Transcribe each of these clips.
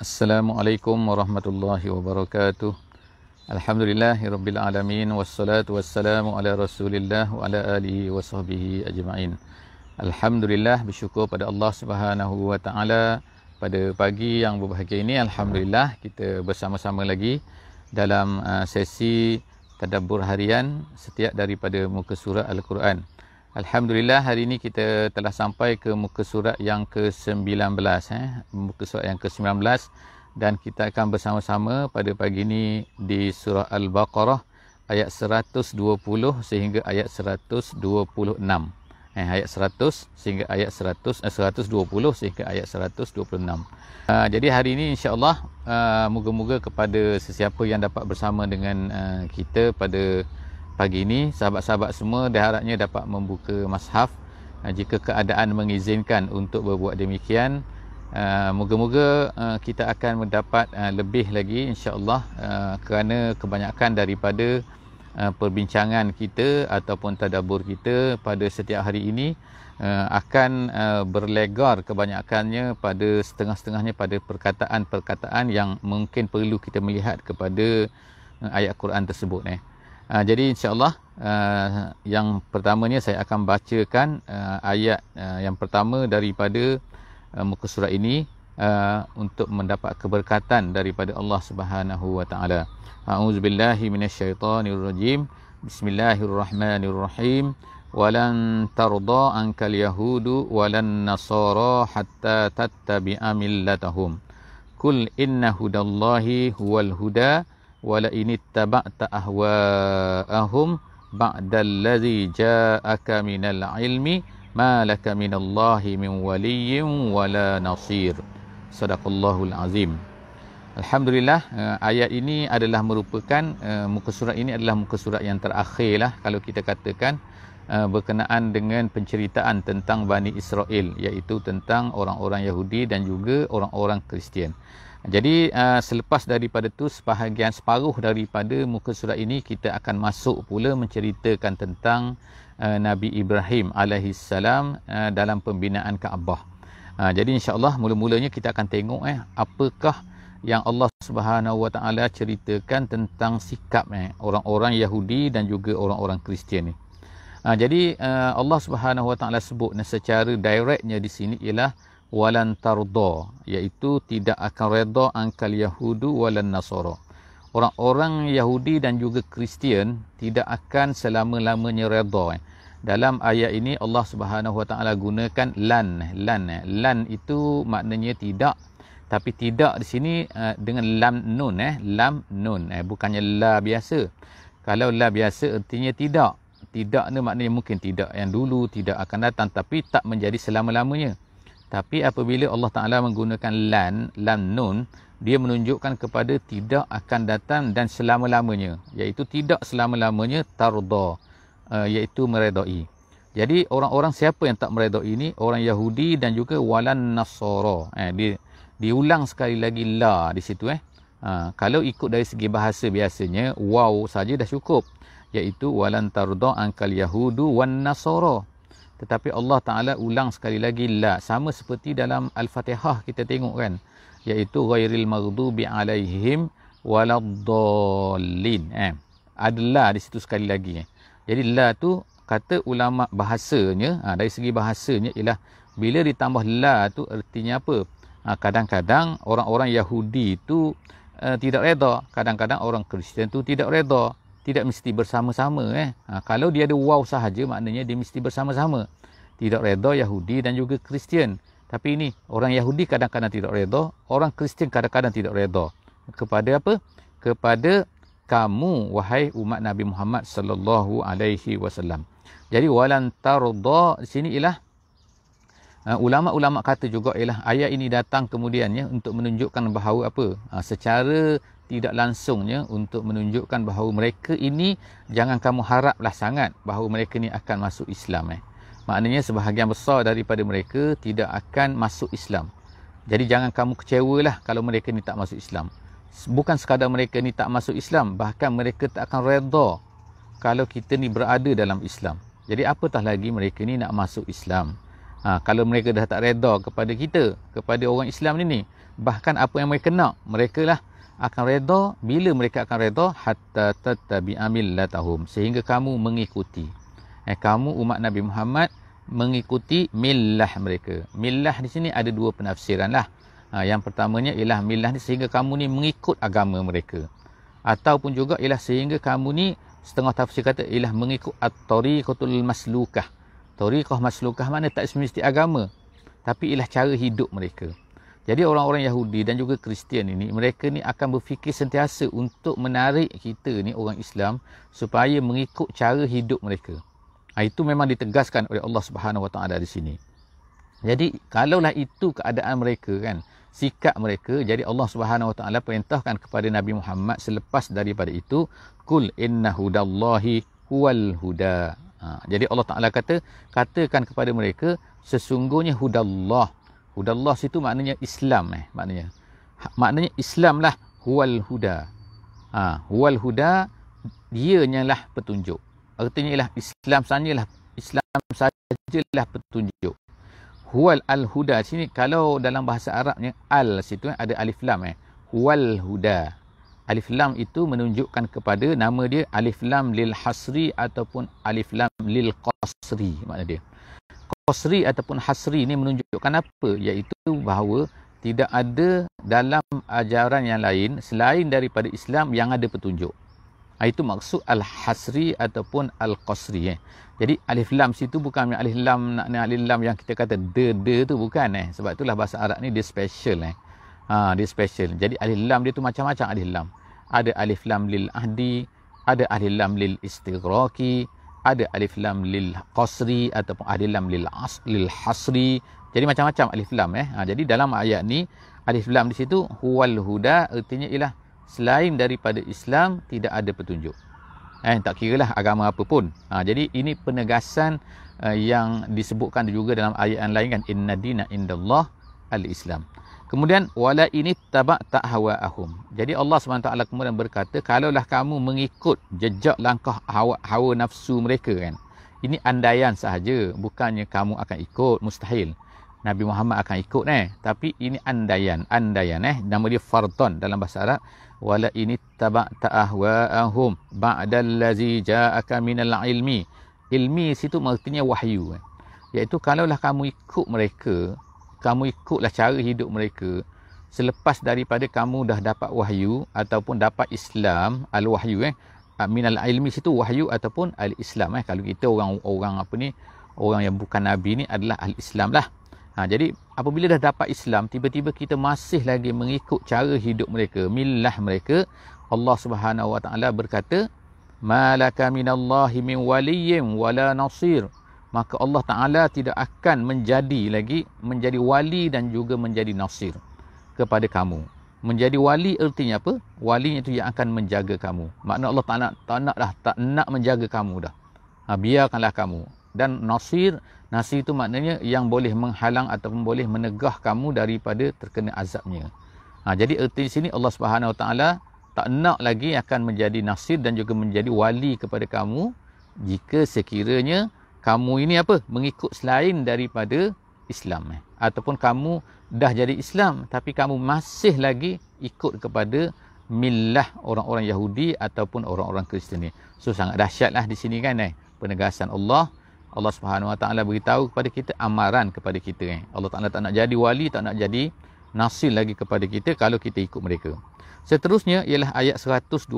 Assalamualaikum warahmatullahi wabarakatuh. Alhamdulillahirabbil alamin wassalatu wassalamu ala Rasulillah wa ala alihi wasahbihi ajma'in. Alhamdulillah, bersyukur pada Allah Subhanahu wa taala pada pagi yang berbahagia ini. Alhamdulillah kita bersama-sama lagi dalam sesi tadabbur harian setiap daripada muka surat Al-Quran. Alhamdulillah, hari ini kita telah sampai ke muka surat yang ke-19, muka surat yang ke-19, dan kita akan bersama-sama pada pagi ini di surah Al-Baqarah ayat 120 sehingga ayat 126. Ayat 100 sehingga ayat 120 sehingga ayat 126. Jadi hari ini insya-Allah moga-moga kepada sesiapa yang dapat bersama dengan kita pada pagi ini, sahabat-sahabat semua harapnya dapat membuka mushaf jika keadaan mengizinkan untuk berbuat demikian. Moga-moga kita akan mendapat lebih lagi insya-Allah, kerana kebanyakan daripada perbincangan kita ataupun tadabbur kita pada setiap hari ini akan berlegar kebanyakannya pada setengah-setengahnya pada perkataan-perkataan yang mungkin perlu kita melihat kepada ayat Quran tersebut. Jadi insya-Allah yang pertamanya saya akan bacakan ayat yang pertama daripada muka surat ini untuk mendapat keberkatan daripada Allah Subhanahu wa taala. A'udzubillahi minasyaitonirrajim. Bismillahirrahmanirrahim. Walan tarda ankal yahudu walan nasara hatta tattabi'a millatahum. Qul inna hudallahi huwal huda wala inittaba'ta ahwa'ahum ba'dallazi ja'aka minal ilmi ma laka minallahi min waliyyin wala nasir. Sadaqallahul azim. Alhamdulillah, ayat ini adalah merupakan muka surat ini adalah muka surat yang terakhir lah kalau kita katakan berkenaan dengan penceritaan tentang Bani Israel, iaitu tentang orang-orang Yahudi dan juga orang-orang Kristian. Jadi selepas daripada tu separuh daripada muka surat ini kita akan masuk pula menceritakan tentang Nabi Ibrahim alaihissalam dalam pembinaan Kaabah. Jadi insya-Allah mula-mulanya kita akan tengok apakah yang Allah Subhanahu wa taala ceritakan tentang sikap orang-orang Yahudi dan juga orang-orang Kristian ni. Jadi Allah Subhanahu wa taala sebut secara directnya di sini ialah walan tarda, iaitu tidak akan redha angkal yahudu walan nasara. Orang-orang Yahudi dan juga Kristian tidak akan selama-lamanya redha. Dalam ayat ini Allah Subhanahu wa taala gunakan lan itu maknanya tidak, tapi tidak di sini dengan lam nun bukannya la biasa. Kalau la biasa artinya tidak ni maknanya mungkin tidak yang dulu, tidak akan datang, tapi tak menjadi selama-lamanya. Tapi apabila Allah Ta'ala menggunakan lam nun, dia menunjukkan kepada tidak akan datang dan selama-lamanya, iaitu tidak selama-lamanya tarda, iaitu meredai. Jadi orang-orang siapa yang tak meredai ini? Orang Yahudi dan juga walan nasara. Diulang sekali lagi la di situ. Kalau ikut dari segi bahasa biasanya waw saja dah cukup, iaitu walan tarda angkal yahudu wan nasara. Tetapi Allah Ta'ala ulang sekali lagi la, sama seperti dalam Al-Fatihah kita tengok kan, iaitu ghairil maghdubi alaihim waladdallin. Ada la di situ sekali lagi. Jadi la tu kata ulama bahasanya, dari segi bahasanya ialah bila ditambah la tu artinya apa? Kadang-kadang orang-orang Yahudi tu tidak reda, kadang-kadang orang Kristian tu tidak reda. Tidak mesti bersama-sama. Kalau dia ada waw sahaja maknanya dia mesti bersama-sama. Tidak reda Yahudi dan juga Kristian. Tapi ini orang Yahudi kadang-kadang tidak reda, orang Kristian kadang-kadang tidak reda. Kepada apa? Kepada kamu wahai umat Nabi Muhammad sallallahu alaihi wasallam. Jadi walan tarda di sini ialah ulama-ulama kata juga ialah ayat ini datang kemudiannya untuk menunjukkan bahawa apa? Secara tidak langsungnya untuk menunjukkan bahawa mereka ini jangan kamu haraplah sangat bahawa mereka ini akan masuk Islam. Maknanya sebahagian besar daripada mereka tidak akan masuk Islam. Jadi jangan kamu kecewalah kalau mereka ini tak masuk Islam. Bukan sekadar mereka ini tak masuk Islam, bahkan mereka tak akan redha kalau kita ni berada dalam Islam. Jadi apatah lagi mereka ni nak masuk Islam. Kalau mereka dah tak reda kepada kita, kepada orang Islam ni, bahkan apa yang mereka nak, mereka lah akan reda. Bila mereka akan reda? Hatta tattabi'a millatahum, sehingga kamu mengikuti. Kamu umat Nabi Muhammad mengikuti millah mereka. Millah di sini ada dua penafsiran lah. Yang pertamanya ialah millah ni sehingga kamu ni mengikut agama mereka. Ataupun juga ialah sehingga kamu ni, setengah tafsir kata ialah mengikut at-tariqatul maslukah. Tariqah maslukah mana tak semesti agama, tapi ialah cara hidup mereka. Jadi orang-orang Yahudi dan juga Kristian ini, mereka ni akan berfikir sentiasa untuk menarik kita ni orang Islam supaya mengikut cara hidup mereka. Itu memang ditegaskan oleh Allah Subhanahu Wa Taala di sini. Jadi kalaulah itu keadaan mereka kan, sikap mereka, jadi Allah Subhanahu Wa Taala perintahkan kepada Nabi Muhammad selepas daripada itu, kul inna hudallahi huwal huda. Jadi Allah Taala katakan kepada mereka, sesungguhnya hudallah. Hudallah situ maknanya Islam, maknanya Islam lah, huwal huda. Huwal huda, dianya lah petunjuk. Artinya ialah Islam sajalah petunjuk. Huwal al-huda sini, kalau dalam bahasa Arabnya al situ ada alif lam. Huwal huda. Alif lam itu menunjukkan kepada nama dia alif lam lil hasri ataupun alif lam lil qasri, makna dia. Qasri ataupun hasri ni menunjukkan apa? Iaitu bahawa tidak ada dalam ajaran yang lain selain daripada Islam yang ada petunjuk. Itu maksud al-hasri ataupun al-qasri. Jadi alif lam situ bukan alif lam yang kita kata de tu, bukan. Sebab itulah bahasa Arab ni dia special. Dia special. Jadi alif lam dia tu macam-macam alif lam. Ada alif lam lil ahdi, ada alif lam lil istighraqi, ada alif lam lil qasri ataupun alif lam lil hasri. Jadi macam-macam alif lam. Jadi dalam ayat ni alif lam di situ huwal huda, artinya ialah selain daripada Islam tidak ada petunjuk. Tak kiralah agama apa pun. Jadi ini penegasan yang disebutkan juga dalam ayat yang lain kan, inna dina indallah al-Islam. Kemudian wala ini taba'ta hawa'ahum. Jadi Allah SWT kemudian berkata, kalaulah kamu mengikut jejak langkah hawa nafsu mereka kan. Ini andaian sahaja, bukannya kamu akan ikut, mustahil. Nabi Muhammad akan ikut tapi ini andaian. Nama dia fardon dalam bahasa Arab. Wala ini taba'ta ahwa'ahum ba'dallazi ja'aka minal ilmi. Ilmi situ artinya wahyu. Iaitu kalaulah kamu ikut mereka, kamu ikutlah cara hidup mereka selepas daripada kamu dah dapat wahyu ataupun dapat Islam, al-wahyu minal ilmi situ wahyu ataupun al-Islam. Kalau kita orang yang bukan nabi ni adalah al-Islam lah. Jadi apabila dah dapat Islam, tiba-tiba kita masih lagi mengikut cara hidup mereka, millah mereka, Allah Subhanahu Wa Taala berkata, malaka minallahi min waliyyin wala nasir. Maka Allah Ta'ala tidak akan menjadi wali dan juga menjadi nasir kepada kamu. Menjadi wali artinya apa? Walinya itu yang akan menjaga kamu. Makna Allah tak nak menjaga kamu dah. Biarkanlah kamu. Dan nasir itu maknanya yang boleh menghalang ataupun boleh menegah kamu daripada terkena azabnya. Jadi erti sini Allah Subhanahu Wa Ta'ala tak nak lagi akan menjadi nasir dan juga menjadi wali kepada kamu jika sekiranya kamu ini mengikut selain daripada Islam. Ataupun kamu dah jadi Islam tapi kamu masih lagi ikut kepada millah orang-orang Yahudi ataupun orang-orang Kristian ni. So sangat dahsyatlah di sini kan penegasan Allah Subhanahu Wa Taala beritahu kepada kita, amaran kepada kita. Allah Taala tak nak jadi wali, tak nak jadi nasir lagi kepada kita kalau kita ikut mereka. Seterusnya ialah ayat 121.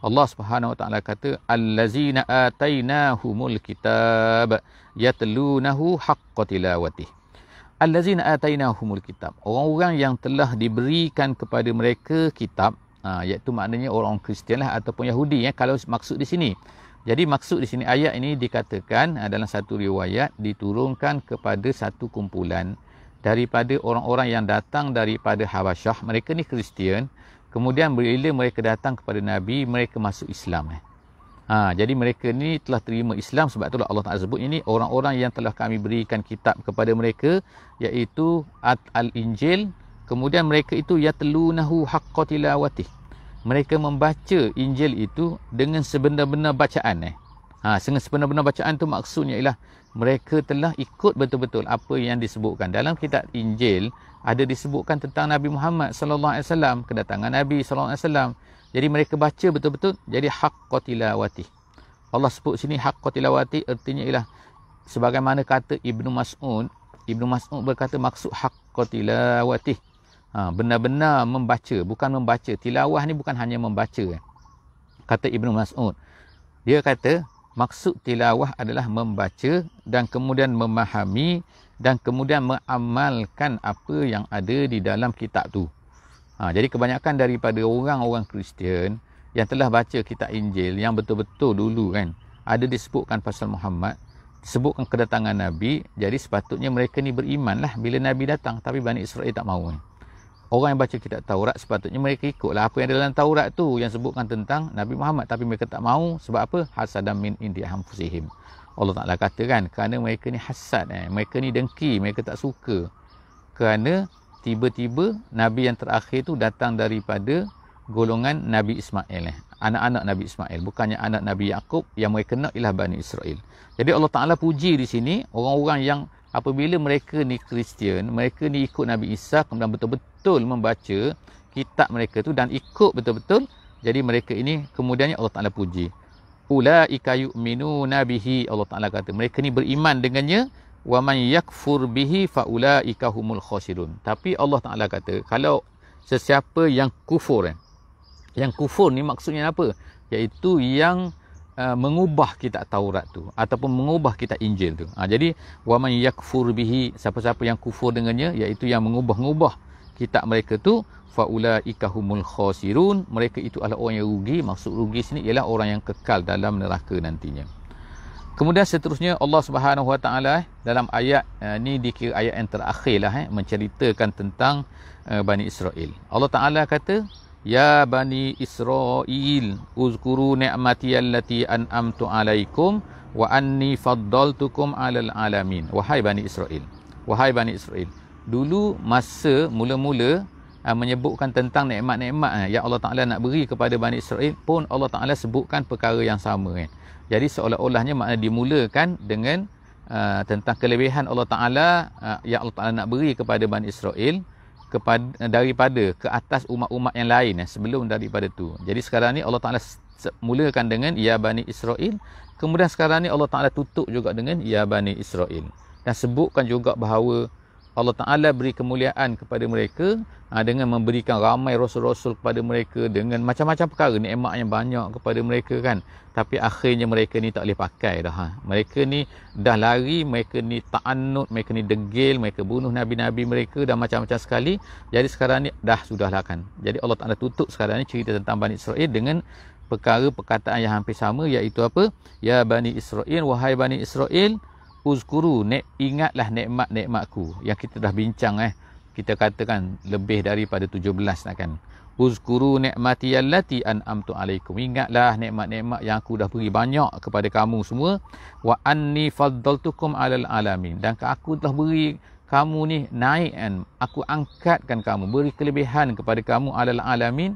Allah Subhanahu Wa Taala kata, allazina atainahumul kitab yatlunahu haqqa tilawatih. Allazina atainahumul kitab, orang-orang yang telah diberikan kepada mereka kitab, iaitu maknanya orang Kristian lah ataupun Yahudi kalau maksud di sini. Jadi maksud di sini ayat ini dikatakan dalam satu riwayat diturunkan kepada satu kumpulan daripada orang-orang yang datang daripada Habasyah. Mereka ni Kristian. Kemudian bila mereka datang kepada Nabi, mereka masuk Islam. Jadi mereka ni telah terima Islam. Sebab itulah Allah Ta'ala sebut ini orang-orang yang telah kami berikan kitab kepada mereka, iaitu Al-Injil. Kemudian mereka itu yatlunahu haqqa tilawatih. Mereka membaca Injil itu dengan sebenar-benar bacaan. Dengan sebenar-benar bacaan tu maksudnya ialah mereka telah ikut betul-betul apa yang disebutkan dalam kitab Injil. Ada disebutkan tentang Nabi Muhammad sallallahu alaihi wasallam, kedatangan Nabi sallallahu alaihi wasallam. Jadi mereka baca betul-betul, jadi haqqa tilawati. Allah sebut sini haqqa tilawati, artinya ialah sebagaimana kata Ibnu Mas'ud berkata maksud haqqa tilawati, benar-benar membaca, bukan membaca. Tilawah ni bukan hanya membaca. Kata Ibnu Mas'ud, dia kata maksud tilawah adalah membaca dan kemudian memahami dan kemudian mengamalkan apa yang ada di dalam kitab tu. Jadi kebanyakan daripada orang-orang Kristian yang telah baca kitab Injil yang betul-betul dulu kan, ada disebutkan pasal Muhammad, disebutkan kedatangan Nabi, jadi sepatutnya mereka ni beriman lah bila Nabi datang, tapi Bani Israel tak mahu kan. Orang yang baca kitab Taurat sepatutnya mereka ikutlah apa yang ada dalam Taurat tu yang sebutkan tentang Nabi Muhammad, tapi mereka tak mahu. Sebab apa? Hasadam min indi anfusihim. Allah Ta'ala kata kan, kerana mereka ni hasad, mereka ni dengki, mereka tak suka. Kerana tiba-tiba Nabi yang terakhir tu datang daripada golongan Nabi Ismail, anak-anak Nabi Ismail, bukannya anak Nabi Yaqub. Yang mereka nak ialah Bani Israel. Jadi Allah Ta'ala puji di sini orang-orang yang apabila mereka ni Kristian, mereka ni ikut Nabi Isa, kemudian betul-betul membaca kitab mereka tu dan ikut betul-betul, jadi mereka ini kemudiannya Allah Ta'ala puji. Ulaika yu'minuna bihi, Allah Ta'ala kata mereka ni beriman dengannya. Wa man yakfur bihi fa ulaika humul khasirun. Tapi Allah Ta'ala kata kalau sesiapa yang kufur, yang kufur ni maksudnya apa? Iaitu yang mengubah kitab Taurat tu ataupun mengubah kitab Injil tu. Jadi wa man yakfur bihi, siapa-siapa yang kufur dengannya, iaitu yang mengubah-ubah kitab mereka tu, faulaika humul khasirun, mereka itu adalah orang yang rugi. Maksud rugi sini ialah orang yang kekal dalam neraka nantinya. Kemudian seterusnya Allah Subhanahu Wa Taala dalam ayat ni dikira ayat yang terakhir lah, menceritakan tentang Bani Israel. Allah Taala kata, ya Bani Israel uzkuru ni'mati allati an'amtu alaikum wa anni faddaltukum alal alamin. Wahai Bani Israel, wahai Bani Israel, dulu masa mula-mula menyebutkan tentang nikmat-nikmat yang Allah Ta'ala nak beri kepada Bani Israel pun, Allah Ta'ala sebutkan perkara yang sama kan. Jadi seolah-olahnya makna dimulakan dengan tentang kelebihan Allah Ta'ala yang Allah Ta'ala nak beri kepada Bani Israel daripada ke atas umat-umat yang lain sebelum daripada tu. Jadi sekarang ni Allah Ta'ala mulakan dengan ya Bani Israel, kemudian sekarang ni Allah Ta'ala tutup juga dengan ya Bani Israel, dan sebutkan juga bahawa Allah Ta'ala beri kemuliaan kepada mereka dengan memberikan ramai rasul-rasul kepada mereka dengan macam-macam perkara, nikmat yang banyak kepada mereka kan. Tapi akhirnya mereka ni tak boleh pakai dah. Mereka ni dah lari, mereka ni ta'annud, mereka ni degil, mereka bunuh nabi-nabi mereka dan macam-macam sekali. Jadi sekarang ni dah sudahlah kan. Jadi Allah Ta'ala tutup sekarang ni cerita tentang Bani Israel dengan perkara perkataan yang hampir sama, iaitu apa? Ya Bani Israel, wahai Bani Israel, uzkuru, ingatlah nikmat-nikmatku yang kita dah bincang kita katakan lebih daripada 17 lah kan. Uzkuru ni'mati allati an'amtu alaikum, ingatlah nikmat-nikmat yang aku dah beri banyak kepada kamu semua. Wa anni faddaltukum alal alamin, dan aku telah beri kamu ni naik kan, aku angkatkan kamu, beri kelebihan kepada kamu alal alamin,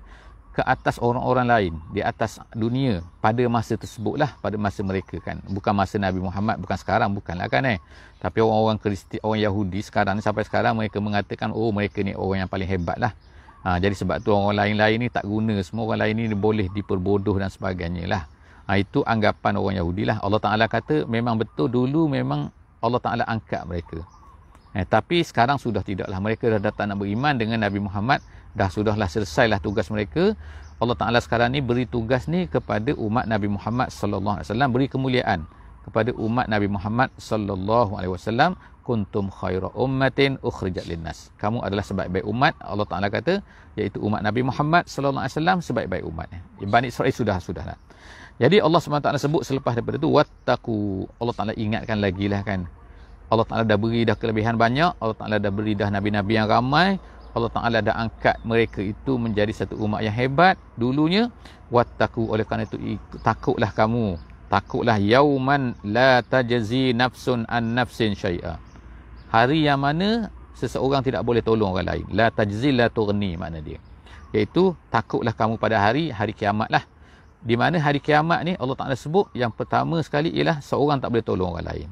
ke atas orang-orang lain di atas dunia pada masa tersebutlah, pada masa mereka kan, bukan masa Nabi Muhammad, bukan sekarang, bukanlah kan tapi orang-orang Kristian, orang Yahudi sekarang ni, sampai sekarang mereka mengatakan oh mereka ni orang yang paling hebat lah. Jadi sebab tu orang lain-lain ni tak guna, semua orang lain ni boleh diperbodoh dan sebagainya lah. Itu anggapan orang Yahudi lah. Allah Ta'ala kata memang betul dulu memang Allah Ta'ala angkat mereka, tapi sekarang sudah tidaklah. Mereka dah datang nak beriman dengan Nabi Muhammad, sudahlah selesailah tugas mereka. Allah Ta'ala sekarang ni beri tugas ni kepada umat Nabi Muhammad sallallahu alaihi wasallam, beri kemuliaan kepada umat Nabi Muhammad sallallahu alaihi wasallam. Kuntum khaira ummatin ukhrijat linnas, kamu adalah sebaik-baik umat, Allah Ta'ala kata, iaitu umat Nabi Muhammad sallallahu alaihi wasallam sebaik-baik umat. Bani Israel sudahlah. Jadi Allah SWT sebut selepas daripada tu wattaqu, Allah Ta'ala ingatkan lagi lah kan. Allah Ta'ala dah beri dah kelebihan banyak, Allah Ta'ala dah beri dah nabi-nabi yang ramai, Allah Ta'ala dah angkat mereka itu menjadi satu umat yang hebat dulunya. Wattaqu, oleh kerana itu takutlah kamu, takutlah yauman la tajzi nafsun an nafsin syai'a, hari yang mana seseorang tidak boleh tolong orang lain. La tajzi la tughni, makna dia iaitu takutlah kamu pada hari kiamat lah, di mana hari kiamat ni Allah Ta'ala sebut yang pertama sekali ialah seorang tak boleh tolong orang lain.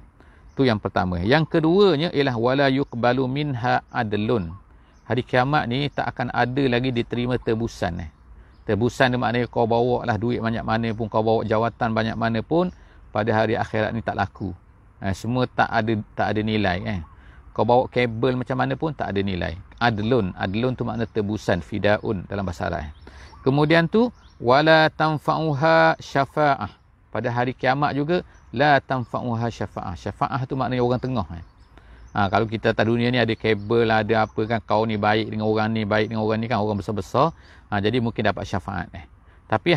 Tu yang pertama. Yang keduanya ialah wala yuqbalu minha adlun. Hari kiamat ni tak akan ada lagi diterima tebusan. Tebusan ni maknanya kau bawa lah duit banyak mana pun, kau bawa jawatan banyak mana pun, pada hari akhirat ni tak laku. Semua tak ada nilai. Kau bawa kabel macam mana pun tak ada nilai. Adlun tu makna tebusan, fidaun dalam bahasa Arab. Kemudian tu wala tanfa'uha syafa'ah. Pada hari kiamat juga la tanfa'uha syafa'ah. Syafa'ah tu maknanya orang tengah. Kalau kita atas dunia ni ada kabel, ada apa kan, kau ni baik dengan orang ni, baik dengan orang ni kan, orang besar-besar. Jadi mungkin dapat syafaat. Tapi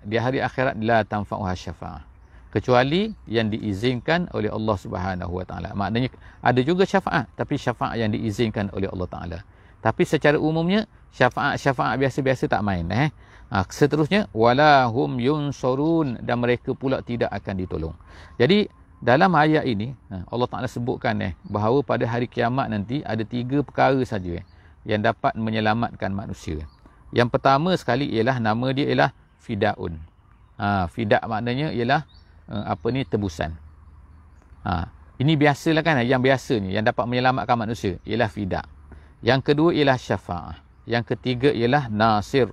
di hari akhirat la tanfa'uha syafa'ah. Kecuali yang diizinkan oleh Allah Subhanahu Wa Taala. Maknanya ada juga syafaat, tapi syafaat yang diizinkan oleh Allah Taala. Tapi secara umumnya syafaat biasa-biasa tak main. Seterusnya wala hum yunsurun, dan mereka pula tidak akan ditolong. Jadi dalam ayat ini Allah Taala sebutkan bahawa pada hari kiamat nanti ada 3 perkara saja yang dapat menyelamatkan manusia. Yang pertama sekali ialah nama dia ialah fidaun. Fida maknanya ialah tebusan. Ini biasalah kan, yang biasa ni yang dapat menyelamatkan manusia ialah fida. Yang kedua ialah syafa'ah. Yang ketiga ialah nasir,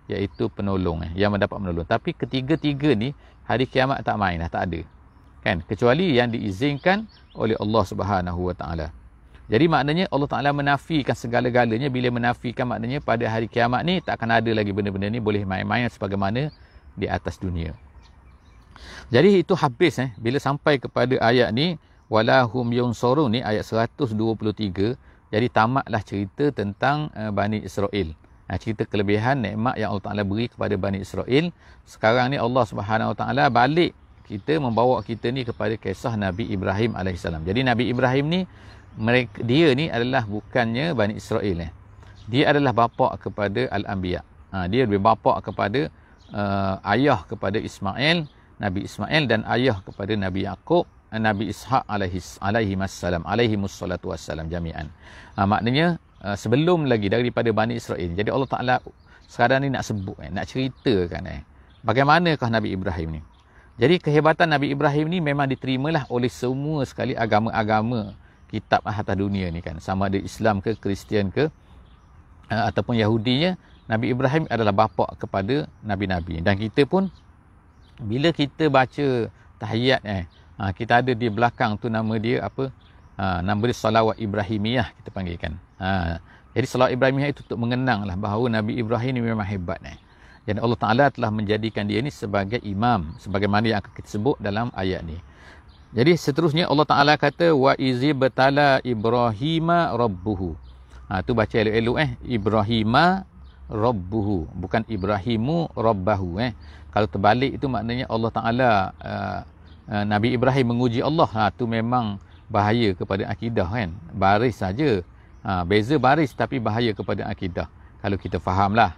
iaitu penolong yang mendapat menolong. Tapi ketiga-tiga ni hari kiamat tak main, tak ada. Kan, kecuali yang diizinkan oleh Allah Subhanahu Wa Taala. Jadi maknanya Allah Taala menafikan segala-galanya. Bila menafikan maknanya pada hari kiamat ni tak akan ada lagi benda-benda ni boleh main-main sebagaimana di atas dunia. Jadi itu habis bila sampai kepada ayat ni wala hum yunsurun ni, ayat 123. Jadi tamatlah cerita tentang Bani Israel. Cerita kelebihan nikmat yang Allah Taala beri kepada Bani Israel. Sekarang ni Allah Subhanahu Wa Taala balik kita, membawa kita ni kepada kisah Nabi Ibrahim AS. Jadi Nabi Ibrahim ni, dia ni adalah bukannya Bani Israel. Dia adalah bapa kepada Al-Anbiya. Dia lebih bapa kepada ayah kepada Ismail, Nabi Ismail, dan ayah kepada Nabi Yaqub, Nabi Ishaq alaihimussalatu wassalam jami'an. Maknanya sebelum lagi daripada Bani Israel. Jadi Allah Ta'ala sekarang ni nak sebut, nak ceritakan bagaimanakah Nabi Ibrahim ni. Jadi kehebatan Nabi Ibrahim ni memang diterimalah oleh semua sekali agama-agama kitab atas dunia ni kan. Sama ada Islam ke, Kristian ke, ataupun Yahudinya, Nabi Ibrahim adalah bapa kepada Nabi-Nabi. Dan kita pun bila kita baca tahiyat kita ada di belakang tu nama dia apa? Nama dia salawat Ibrahimiyah kita panggilkan. Jadi salawat Ibrahimiyah itu untuk mengenanglah bahawa Nabi Ibrahim ni memang hebat. Dan Allah Ta'ala telah menjadikan dia ni sebagai imam, sebagaimana yang akan kita sebut dalam ayat ni. Jadi seterusnya Allah Ta'ala kata wa izibtala Ibrahima rabbuhu. Tu baca elok-elok Ibrahima rabbuhu, bukan Ibrahimu rabbahu. Kalau terbalik itu maknanya Allah Ta'ala Nabi Ibrahim menguji Allah. Tu memang bahaya kepada akidah kan. Baris saja. Beza baris tapi bahaya kepada akidah. Kalau kita fahamlah.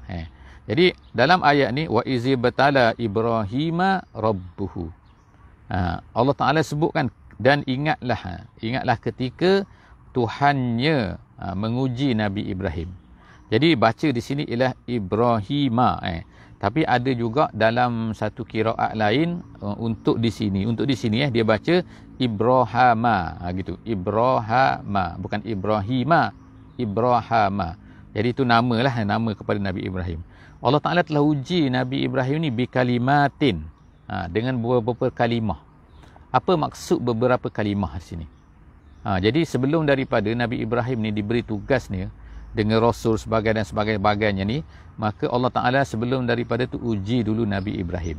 Jadi dalam ayat ni wa izibtala Ibrahima rabbuhu. Allah Ta'ala sebutkan dan ingatlah ketika Tuhannya menguji Nabi Ibrahim. Jadi baca di sini ialah Ibrahima. Tapi ada juga dalam satu qiraat lain untuk di sini dia baca Ibrahama gitu. Ibrahama, bukan Ibrahima, Ibrahama. Jadi itu nama kepada Nabi Ibrahim. Allah Ta'ala telah uji Nabi Ibrahim ni bikalimatin, dengan beberapa kalimah. Apa maksud beberapa kalimah di sini? Jadi sebelum daripada Nabi Ibrahim ni diberi tugas ni dengan Rasul dan sebagainya ni, maka Allah Ta'ala sebelum daripada tu uji dulu Nabi Ibrahim.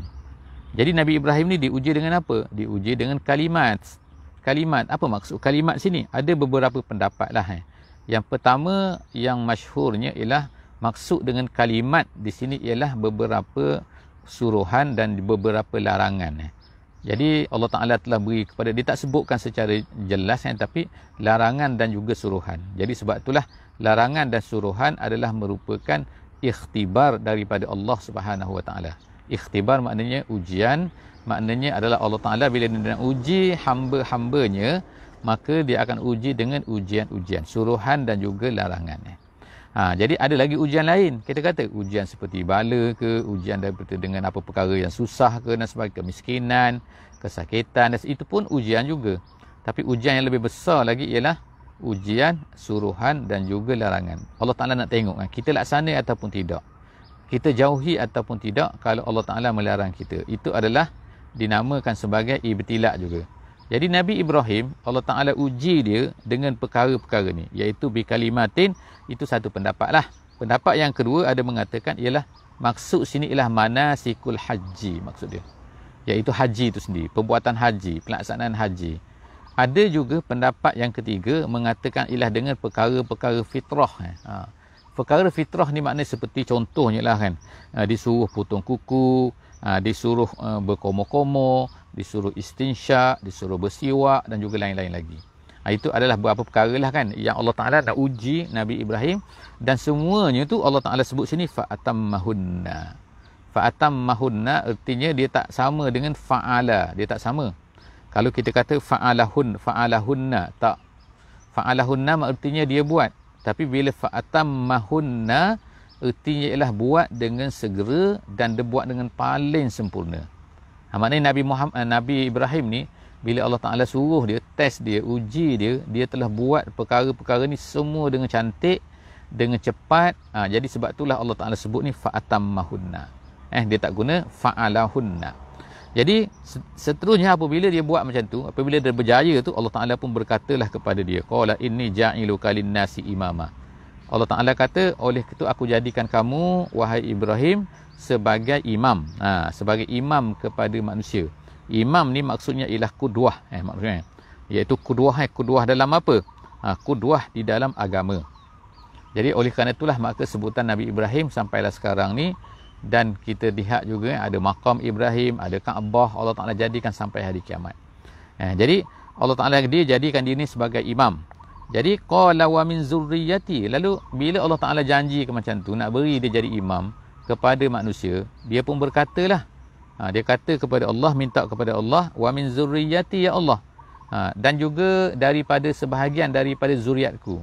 Jadi Nabi Ibrahim ni diuji dengan apa? Diuji dengan kalimat. Kalimat, apa maksud kalimat sini? Ada beberapa pendapat lah. Yang pertama yang masyhurnya ialah maksud dengan kalimat di sini ialah beberapa suruhan dan beberapa larangan. Jadi Allah Ta'ala telah beri kepada dia, tak sebutkan secara jelas tapi larangan dan juga suruhan. Jadi sebab itulah larangan dan suruhan adalah merupakan ikhtibar daripada Allah Subhanahu Wa Ta'ala. Ikhtibar maknanya ujian, maknanya adalah Allah Ta'ala bila dia nak uji hamba-hambanya, maka dia akan uji dengan ujian-ujian, suruhan dan juga larangan. Jadi ada lagi ujian lain. Kita kata ujian seperti bala ke, ujian daripada dengan apa perkara yang susah ke dan sebagainya, kemiskinan, kesakitan, dan itu pun ujian juga. Tapi ujian yang lebih besar lagi ialah ujian suruhan dan juga larangan. Allah Ta'ala nak tengok kan, kita laksana ataupun tidak, kita jauhi ataupun tidak. Kalau Allah Ta'ala melarang kita, itu adalah dinamakan sebagai ibtilak juga. Jadi Nabi Ibrahim, Allah Ta'ala uji dia dengan perkara-perkara ni, iaitu bikalimatin. Itu satu pendapat lah. Pendapat yang kedua ada mengatakan ialah maksud sini ialah manasikul haji, maksud dia, iaitu haji itu sendiri, perbuatan haji, pelaksanaan haji. Ada juga pendapat yang ketiga mengatakan ialah dengan perkara-perkara fitrah. Perkara fitrah ni maknanya seperti contohnya lah kan, disuruh potong kuku, disuruh berkomo-komo, disuruh istinsyak, disuruh bersiwak dan juga lain-lain lagi. Itu adalah beberapa perkara lah kan yang Allah Ta'ala nak uji Nabi Ibrahim, dan semuanya tu Allah Ta'ala sebut sini fa'atammahunna. Fa'atammahunna artinya dia tak sama dengan fa'ala, dia tak sama. Kalau kita kata fa'alahunna, tak. Fa'alahunna artinya dia buat. Tapi bila fa'atammahunna artinya ialah buat dengan segera dan dia buat dengan paling sempurna. Maknanya Nabi Ibrahim ni, bila Allah Ta'ala suruh dia, test dia, uji dia, dia telah buat perkara-perkara ni semua dengan cantik, dengan cepat. Jadi sebab itulah Allah Ta'ala sebut ni fa'atammahunna. Dia tak guna fa'alahunna. Jadi seterusnya apabila dia buat macam tu, apabila dia berjaya tu, Allah Ta'ala pun berkatalah kepada dia, qala inni ja'iluka lin-nasi imama. Allah Ta'ala kata, oleh itu aku jadikan kamu wahai Ibrahim sebagai imam, sebagai imam kepada manusia. Imam ni maksudnya ialah qudwah, maksudnya iaitu qudwah dalam apa? Qudwah di dalam agama. Jadi oleh kerana itulah maka sebutan Nabi Ibrahim sampailah sekarang ni. Dan kita lihat juga ada maqam Ibrahim, ada Kaabah, Allah Ta'ala jadikan sampai hari kiamat. Jadi Allah Ta'ala dia jadikan dia ni sebagai imam. Jadi qala wa min zurriyati, lalu bila Allah Ta'ala janjikan macam tu nak beri dia jadi imam kepada manusia, dia pun berkatalah, dia kata kepada Allah, minta kepada Allah, wa min zurriyati ya Allah, dan juga daripada sebahagian daripada zuriatku.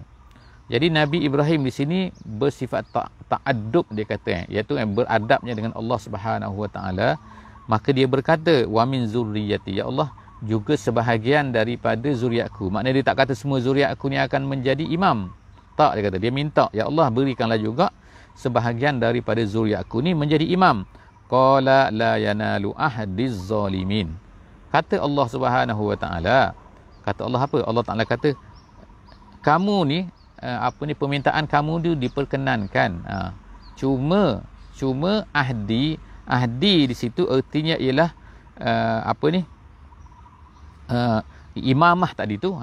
Jadi Nabi Ibrahim di sini bersifat ta'addub, dia kata, iaitu beradabnya dengan Allah Subhanahu Wa Taala. Maka dia berkata, wa min zurriyati ya Allah, juga sebahagian daripada zuriatku. Maknanya dia tak kata semua zuriatku ni akan menjadi imam. Tak, dia kata, dia minta, ya Allah berikanlah juga sebahagian daripada zuriatku ni menjadi imam. Qala la yanalu ahdiz zalimin. Kata Allah Subhanahu Wa Taala, kata Allah apa? Allah Taala kata, kamu ni permintaan kamu tu diperkenankan. Cuma ahdi di situ artinya ialah imamah tadi tu,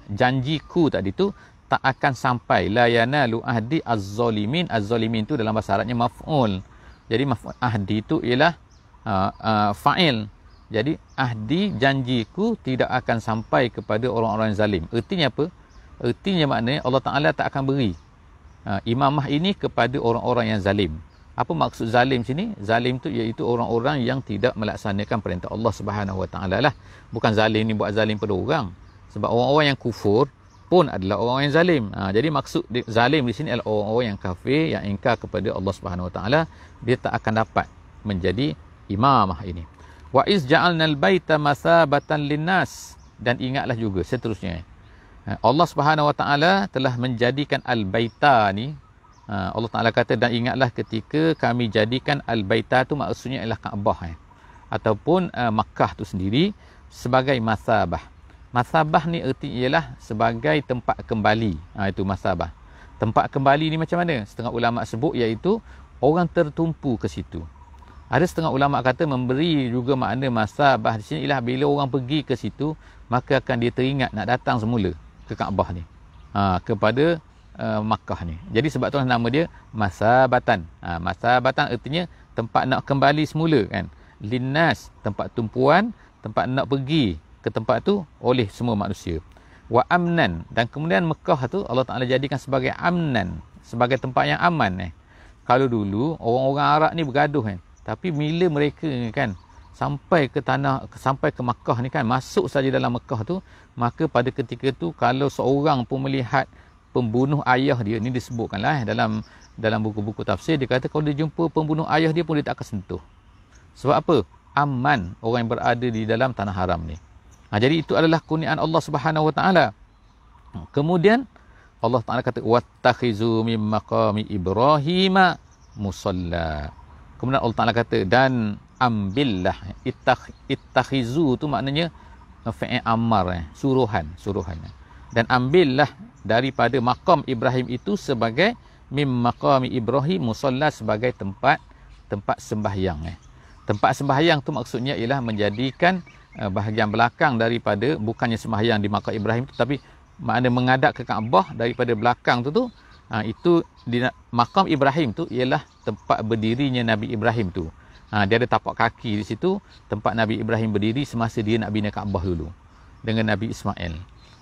janjiku tadi tu tak akan sampai. La yanalu ahdi az-zalimin. Az-zalimin tu dalam bahasa Arabnya maf'ul. Jadi ahdi tu ialah fa'il. Jadi ahdi, janjiku tidak akan sampai kepada orang-orang zalim. Artinya apa? Artinya maknanya Allah Ta'ala tak akan beri imamah ini kepada orang-orang yang zalim. Apa maksud zalim sini? Zalim tu iaitu orang-orang yang tidak melaksanakan perintah Allah Subhanahu Wa Ta'ala lah. Bukan zalim ni buat zalim pada orang. Sebab orang-orang yang kufur pun adalah orang yang zalim. Jadi maksud zalim di sini adalah orang-orang yang kafir, yang ingkar kepada Allah Subhanahu Wa Ta'ala. Dia tak akan dapat menjadi imamah ini. Wa iz ja'alnal baita masabatan linnas. Dan ingatlah juga seterusnya, Allah Subhanahu Wa Taala telah menjadikan al-baita ni. Allah Taala kata, dan ingatlah ketika kami jadikan al-baita tu maksudnya ialah Kaabah ataupun Makkah tu sendiri sebagai masabah. Masabah ni erti ialah sebagai tempat kembali. Itu masabah. Tempat kembali ni macam mana? Setengah ulama sebut iaitu orang tertumpu ke situ. Ada setengah ulama kata memberi juga makna masabah di sini ialah bila orang pergi ke situ, maka akan dia teringat nak datang semula ke Kaabah ni, kepada Makkah ni. Jadi sebab itulah nama dia masabatan. Masabatan artinya tempat nak kembali semula kan. Linnas, tempat tumpuan, tempat nak pergi ke tempat tu oleh semua manusia. Wa amnan, dan kemudian Mekah tu Allah Ta'ala jadikan sebagai amnan, sebagai tempat yang aman. Kalau dulu orang-orang Arab ni bergaduh kan, tapi bila mereka kan sampai ke Makkah ni kan, masuk saja dalam Makkah tu, maka pada ketika tu kalau seorang pun melihat pembunuh ayah dia, ni disebutkanlah dalam buku-buku tafsir, dia kata kalau dia jumpa pembunuh ayah dia pun dia tak akan sentuh. Sebab apa? Aman orang yang berada di dalam tanah haram ni. Jadi itu adalah kurniaan Allah Subhanahu Wa Taala. Kemudian Allah Taala kata wattakhizu mim maqami Ibrahim musalla. Kemudian Allah Taala kata dan ambillah, ittakhizu tu maknanya fi'il amar, suruhan. Dan ambillah daripada maqam Ibrahim itu sebagai mim maqami Ibrahim musalla, sebagai tempat sembahyang. Tempat sembahyang tu maksudnya ialah menjadikan bahagian belakang daripada, bukannya sembahyang di maqam Ibrahim tu, tapi makna menghadap ke Kaabah daripada belakang tu itu di maqam Ibrahim tu ialah tempat berdirinya Nabi Ibrahim tu. Dia ada tapak kaki di situ, tempat Nabi Ibrahim berdiri semasa dia nak bina Kaabah dulu dengan Nabi Ismail.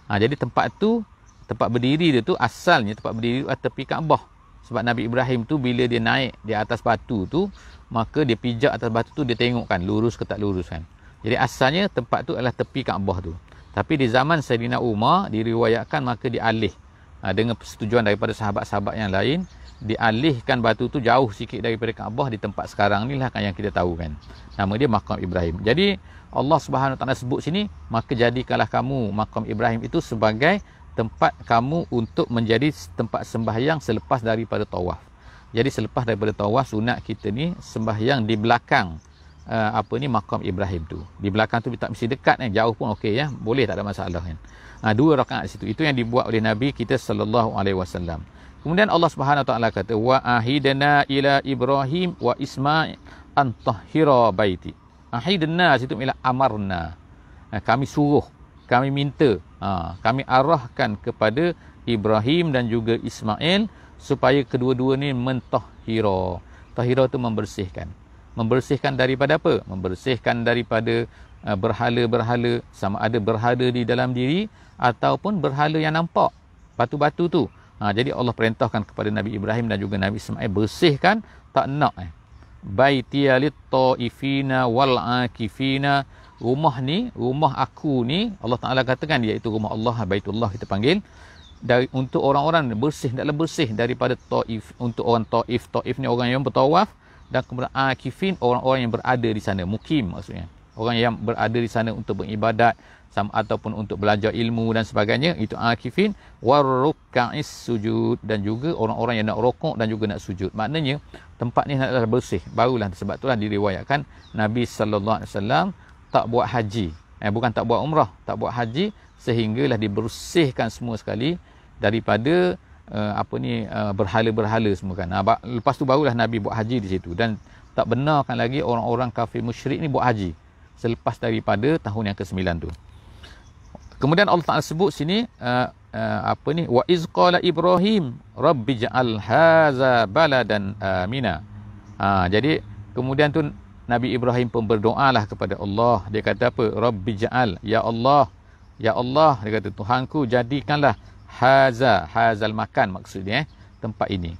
Jadi tempat tu, tempat berdiri dia tu, asalnya tempat berdiri tu tepi Kaabah. Sebab Nabi Ibrahim tu bila dia naik di atas batu tu, maka dia pijak atas batu tu, dia tengok kan lurus ke tak lurus kan. Jadi asalnya tempat tu adalah tepi Kaabah tu. Tapi di zaman Sayyidina Umar diriwayatkan maka dialih dengan persetujuan daripada sahabat-sahabat yang lain, dialihkan batu tu jauh sikit daripada Kaabah di tempat sekarang ni lah kan yang kita tahu kan. Nama dia Maqam Ibrahim. Jadi Allah Subhanahu Wa Taala sebut sini, maka jadikanlah kamu Maqam Ibrahim itu sebagai tempat kamu untuk menjadi tempat sembahyang selepas daripada tawaf. Jadi selepas daripada tawaf, sunat kita ni sembahyang di belakang Maqam Ibrahim tu. Di belakang tu tak mesti dekat jauh pun okey ya, boleh, tak ada masalah kan. 2 rakaat situ. Itu yang dibuat oleh Nabi kita sallallahu alaihi wasallam. Kemudian Allah Subhanahu Wa Taala kata wa ahidna ila Ibrahim wa Ismail an tahhira baiti. Ahidna situ ialah amarna. Kami suruh, kami minta, kami arahkan kepada Ibrahim dan juga Ismail supaya kedua-dua ni mentahhira. Tahhira tu membersihkan. Membersihkan daripada apa? Membersihkan daripada berhala-berhala, sama ada berhala di dalam diri ataupun berhala yang nampak, batu-batu tu. Jadi Allah perintahkan kepada Nabi Ibrahim dan juga Nabi Ismail, bersihkan, tak nak baitiya lit-taifina wal akifina. Rumah ni, rumah aku ni, Allah Taala katakan iaitu rumah Allah, Baitullah kita panggil, untuk orang-orang bersih, hendaklah bersih daripada taif. Untuk orang taif, taif ni orang yang bertawaf, dan kemudian akifin, orang-orang yang berada di sana, mukim maksudnya, orang yang berada di sana untuk beribadat ataupun untuk belajar ilmu dan sebagainya, itu akifin. Warruka'is sujud, dan juga orang-orang yang nak rokok dan juga nak sujud. Maknanya tempat ni adalah bersih. Barulah, sebab itulah diriwayatkan Nabi sallallahu alaihi wasallam tak buat haji, bukan tak buat umrah, tak buat haji, sehinggalah dibersihkan semua sekali daripada berhala-berhala semua kan. Lepas tu barulah Nabi buat haji di situ, dan tak benarkan lagi orang-orang kafir musyrik ni buat haji selepas daripada tahun yang ke-9 tu. Kemudian Allah Taala sebut sini wa iz qala Ibrahim rabbi ja'al hadza baladan amina. Jadi kemudian tu Nabi Ibrahim pun berdoalah kepada Allah. Dia kata apa? Rabbi ja'al, ya Allah, ya Allah, dia kata Tuhanku, jadikanlah hazal makan, maksudnya tempat ini,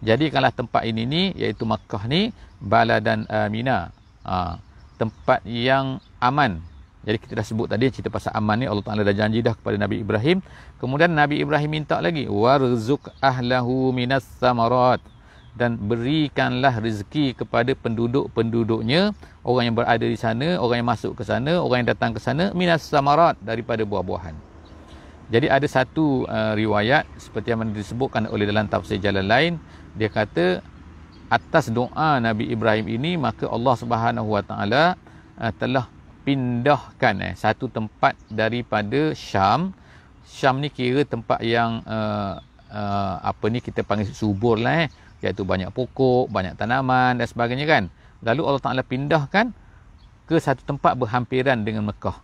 jadikanlah tempat ini ni, iaitu Makkah ni, baladan amina, tempat yang aman. Jadi kita dah sebut tadi cerita pasal aman ni, Allah Taala dah janji dah kepada Nabi Ibrahim. Kemudian Nabi Ibrahim minta lagi, warzuq ahlahu minas samarat, dan berikanlah rezeki kepada penduduk-penduduknya, orang yang berada di sana, orang yang masuk ke sana, orang yang datang ke sana, minas samarat, daripada buah-buahan. Jadi ada satu riwayat seperti yang disebutkan oleh dalam tafsir Jalalain, dia kata atas doa Nabi Ibrahim ini, maka Allah Subhanahu Wa Taala telah pindahkan satu tempat daripada Syam. Syam ni kira tempat yang kita panggil subur lah, iaitu banyak pokok, banyak tanaman dan sebagainya kan. Lalu Allah Taala pindahkan ke satu tempat berhampiran dengan Mekah,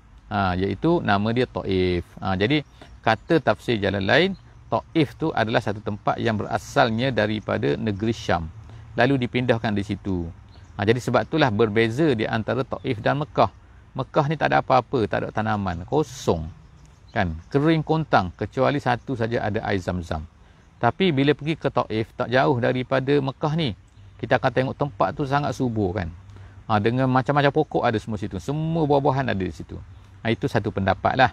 iaitu nama dia Taif. Jadi kata tafsir Jalalain, Taif tu adalah satu tempat yang berasalnya daripada negeri Syam, lalu dipindahkan di situ. Jadi sebab itulah berbeza di antara Taif dan Mekah. Mekah ni tak ada apa-apa, tak ada tanaman, kosong kan, kering kontang, kecuali satu saja ada air Zam-Zam. Tapi bila pergi ke Taif, tak jauh daripada Mekah ni, kita akan tengok tempat tu sangat subur kan, dengan macam-macam pokok ada semua situ, semua buah-buahan ada di situ. Itu satu pendapat lah.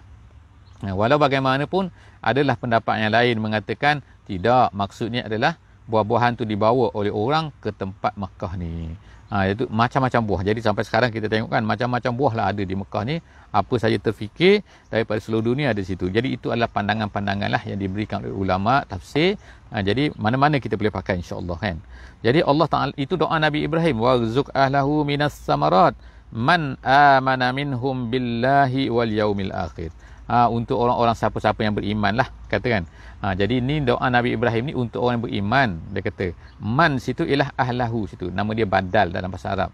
Walau bagaimanapun, adalah pendapat yang lain mengatakan tidak, maksudnya adalah buah-buahan tu dibawa oleh orang ke tempat Mekah ni. Itu macam-macam buah. Jadi sampai sekarang kita tengok kan, macam-macam buah lah ada di Mekah ni. Apa saja terfikir daripada seluruh dunia ada situ. Jadi itu adalah pandangan-pandangan lah yang diberikan oleh ulama tafsir. Jadi mana-mana kita boleh pakai insya-Allah kan. Jadi Allah Taala, itu doa Nabi Ibrahim, warzuq ahlahu minas samarat man amana minhum billahi wal yaumil akhir. Untuk orang-orang siapa-siapa yang beriman lah katakan. Jadi ni doa Nabi Ibrahim ni untuk orang yang beriman. Dia kata man situ ialah ahlahu situ, nama dia badal dalam bahasa Arab.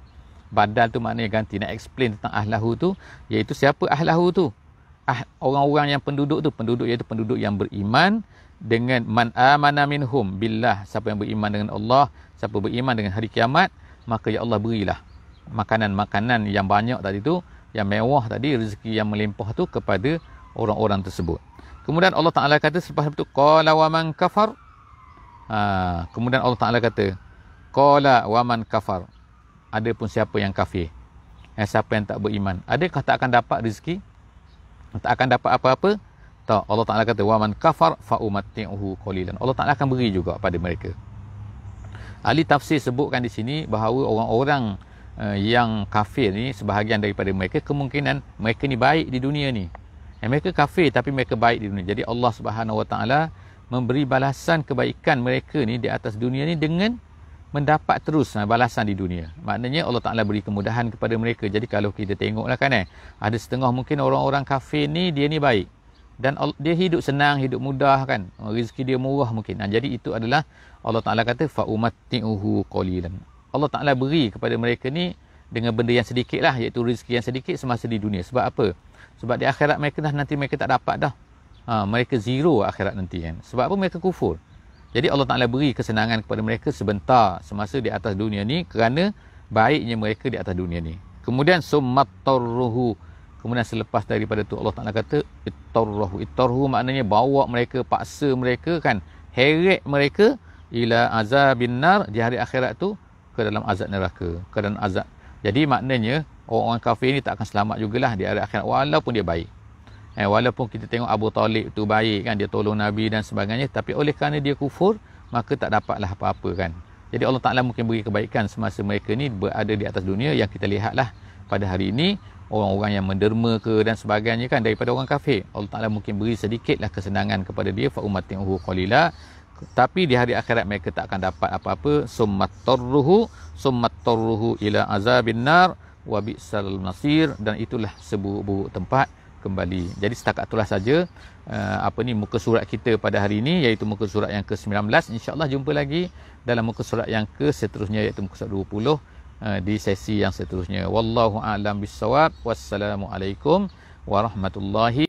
Badal tu maknanya ganti, nak explain tentang ahlahu tu, iaitu siapa ahlahu tu, orang-orang yang penduduk tu, penduduk iaitu penduduk yang beriman dengan man amana minhum billah, siapa yang beriman dengan Allah, siapa beriman dengan hari kiamat, maka ya Allah berilah makanan-makanan yang banyak tadi tu, yang mewah tadi, rezeki yang melimpah tu kepada orang-orang tersebut. Kemudian Allah Ta'ala kata selepas itu, qala wa man kafar. Kemudian Allah Ta'ala kata, qala wa man kafar. Ada pun siapa yang kafir, siapa yang tak beriman, adakah tak akan dapat rezeki? Tak akan dapat apa-apa? Tak. Allah Ta'ala kata, wa man kafar fa umatti'uhu qalilan. Allah Ta'ala akan beri juga pada mereka. Ahli tafsir sebutkan di sini bahawa orang-orang yang kafir ni, sebahagian daripada mereka kemungkinan mereka ni baik di dunia ni. Mereka kafir tapi mereka baik di dunia. Jadi Allah Subhanahu Wa Taala memberi balasan kebaikan mereka ni di atas dunia ni dengan mendapat terus balasan di dunia. Maknanya Allah Taala beri kemudahan kepada mereka. Jadi kalau kita tengoklah kan, ada setengah mungkin orang-orang kafir ni dia ni baik dan dia hidup senang, hidup mudah kan, rezeki dia murah mungkin. Jadi itu adalah Allah Taala kata fa umatti'uhu qalilan. Allah Taala beri kepada mereka ni dengan benda yang sedikit lah, iaitu rezeki yang sedikit semasa di dunia. Sebab apa? Sebab di akhirat mereka dah nanti mereka tak dapat dah. Mereka zero akhirat nanti kan. Sebab apa? Mereka kufur. Jadi Allah Ta'ala beri kesenangan kepada mereka sebentar semasa di atas dunia ni kerana baiknya mereka di atas dunia ni. Kemudian summattarruhu. Kemudian selepas daripada tu Allah Ta'ala kata ittarruhu. Ittarruhu maknanya bawa mereka, paksa mereka kan, heret mereka ila azabin nar, di hari akhirat tu ke dalam azab neraka, ke dalam azab. Jadi maknanya orang-orang kafir ni tak akan selamat jugalah di hari akhirat walaupun dia baik. Walaupun kita tengok Abu Talib tu baik kan, dia tolong Nabi dan sebagainya, tapi oleh kerana dia kufur maka tak dapatlah apa-apa kan. Jadi Allah Ta'ala mungkin beri kebaikan semasa mereka ni berada di atas dunia, yang kita lihatlah pada hari ini orang-orang yang menderma ke dan sebagainya kan daripada orang kafir. Allah Ta'ala mungkin beri sedikitlah kesenangan kepada dia, fa umatti'uhu qalila, tapi di hari akhirat mereka tak akan dapat apa-apa. Summattarruhu ila azabin nar wa bi'sal masir, dan itulah seburuk-buruk tempat kembali. Jadi setakat itulah saja muka surat kita pada hari ini, iaitu muka surat yang ke-19. InsyaAllah jumpa lagi dalam muka surat yang seterusnya, iaitu muka surat 20 di sesi yang seterusnya. Wallahu a'lam bissawab. Wassalamualaikum warahmatullahi